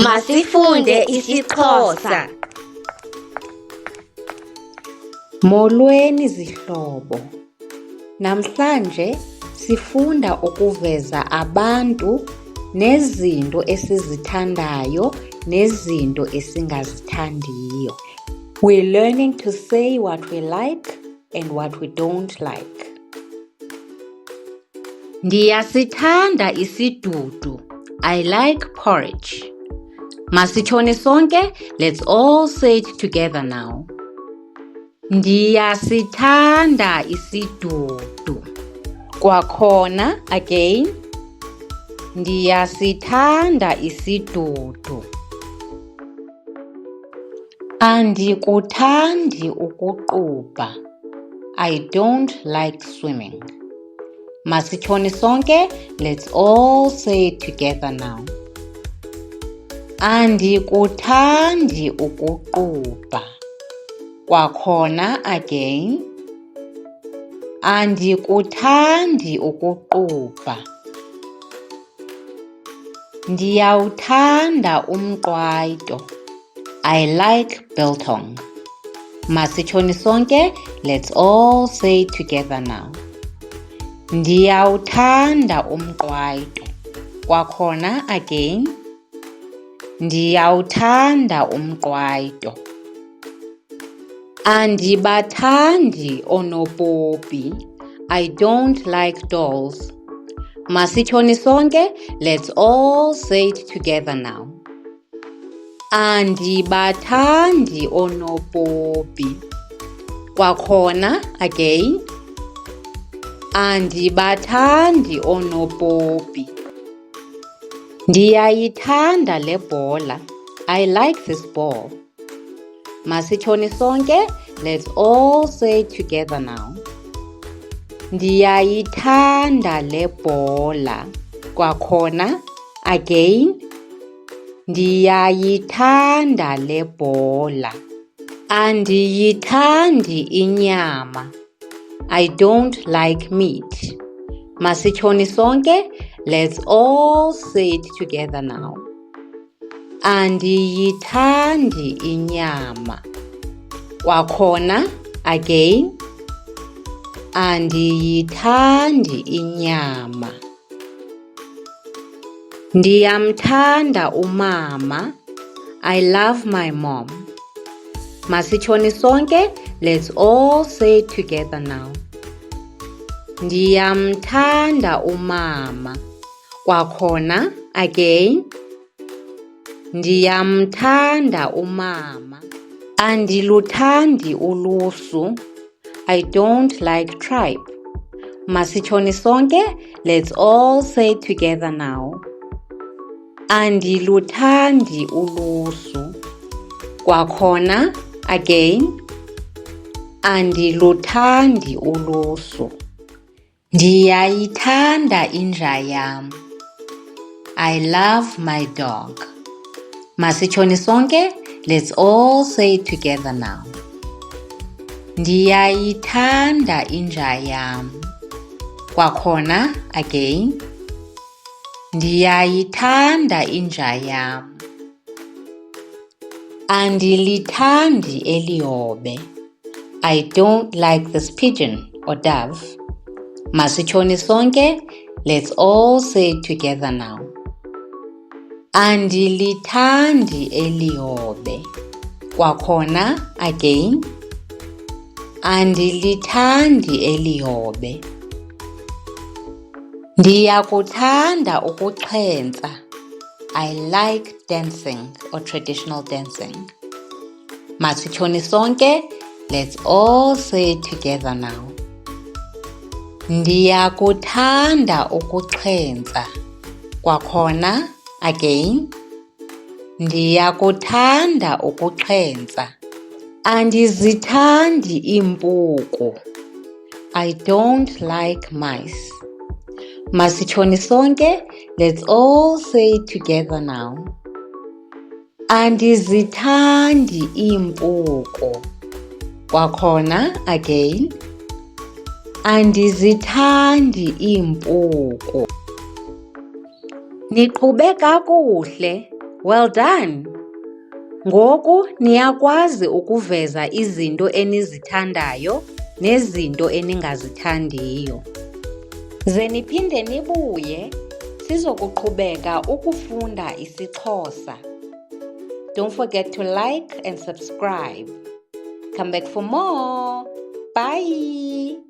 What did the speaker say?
Masifunde isiXhosa. Molweni zihlobo. Namhlanje sifunda ukuveza abantu nezinto esizithandayo nezinto esingazithandiyo. We're learning to say what we like and what we don't like. Ndiyasithanda isidudu. I like porridge. Masitshone sonke, let's all say it together now. Ndiyasithanda isidudu. Kwakhona, again. Ndiyasithanda isidudu. Andikuthandi ukuqubha. I don't like swimming. Masitshone sonke, let's all say it together now. Andikuthandi ukuqubha. Kwakhona, again. Andikuthandi ukuqubha. Ndiyawuthanda umqwayito. I like biltong. Masitshone sonke, let's all say it together now. Ndiyawuthanda umqwayito. Kwakhona, again. Ndiyawuthanda umqwayito. Andibathandi oonopopi. I don't like dolls. Masitshone sonke, let's all say it together now. Andibathandi oonopopi. Kwakhona, again. Andibathandi oonopopi. Ndiyayithanda le bhola. I like this ball. Masitshone sonke, let's all say it together now. Ndiyayithanda le bhola. Kwakhona, again. Ndiyayithanda le bhola. Andiyithandi inyama. I don't like meat. Masitshone sonke, let's all say it together now. Andiyithandi inyama. Kwakhona, again. Andiyithandi inyama. Ndiyamthanda umama. I love my mom. Masitshone sonke, let's all say it together now. Ndiyamthanda umama. Kwakhona, again. Ndiyamthanda umama. Andiluthandi ulusu. I don't like tripe. Masitshone sonke, let's all say it together now. Andiluthandi ulusu. Kwakhona, again. Andiluthandi ulusu. Ndiyayithanda inja yam. I love my dog. Masitshone sonke, let's all say it together now. Ndiyayithanda inja yam. Kwakhona, again. Ndiyayithanda inja yam. Andilithandi elihobe. I don't like this pigeon or dove. Masitshone sonke, let's all say it together now. Andilithandi elihobe. Kwakhona, again. Andilithandi elihobe. Ndiyakuthanda ukuxhentsa. I like dancing or traditional dancing. Masitshone sonke, let's all say it together now. Ndiyakuthanda ukuxhentsa. Kwakhona, again. Ndiyakuthanda ukuxhentsa. Andizithandi iimpuku. I don't like mice. Masitshone sonke, let's all say it together now. Andizithandi iimpuku. Kwakhona, again. Andizithandi iimpuku. Niqhube kakuhle. Well done! Ngoku niyakwazi ukuveza izinto enizithandayo nezinto eningazithandiyo. Ze niphinde nibuye sizokuqhubeka ukufunda isiXhosa. Don't forget to like and subscribe. Come back for more. Bye!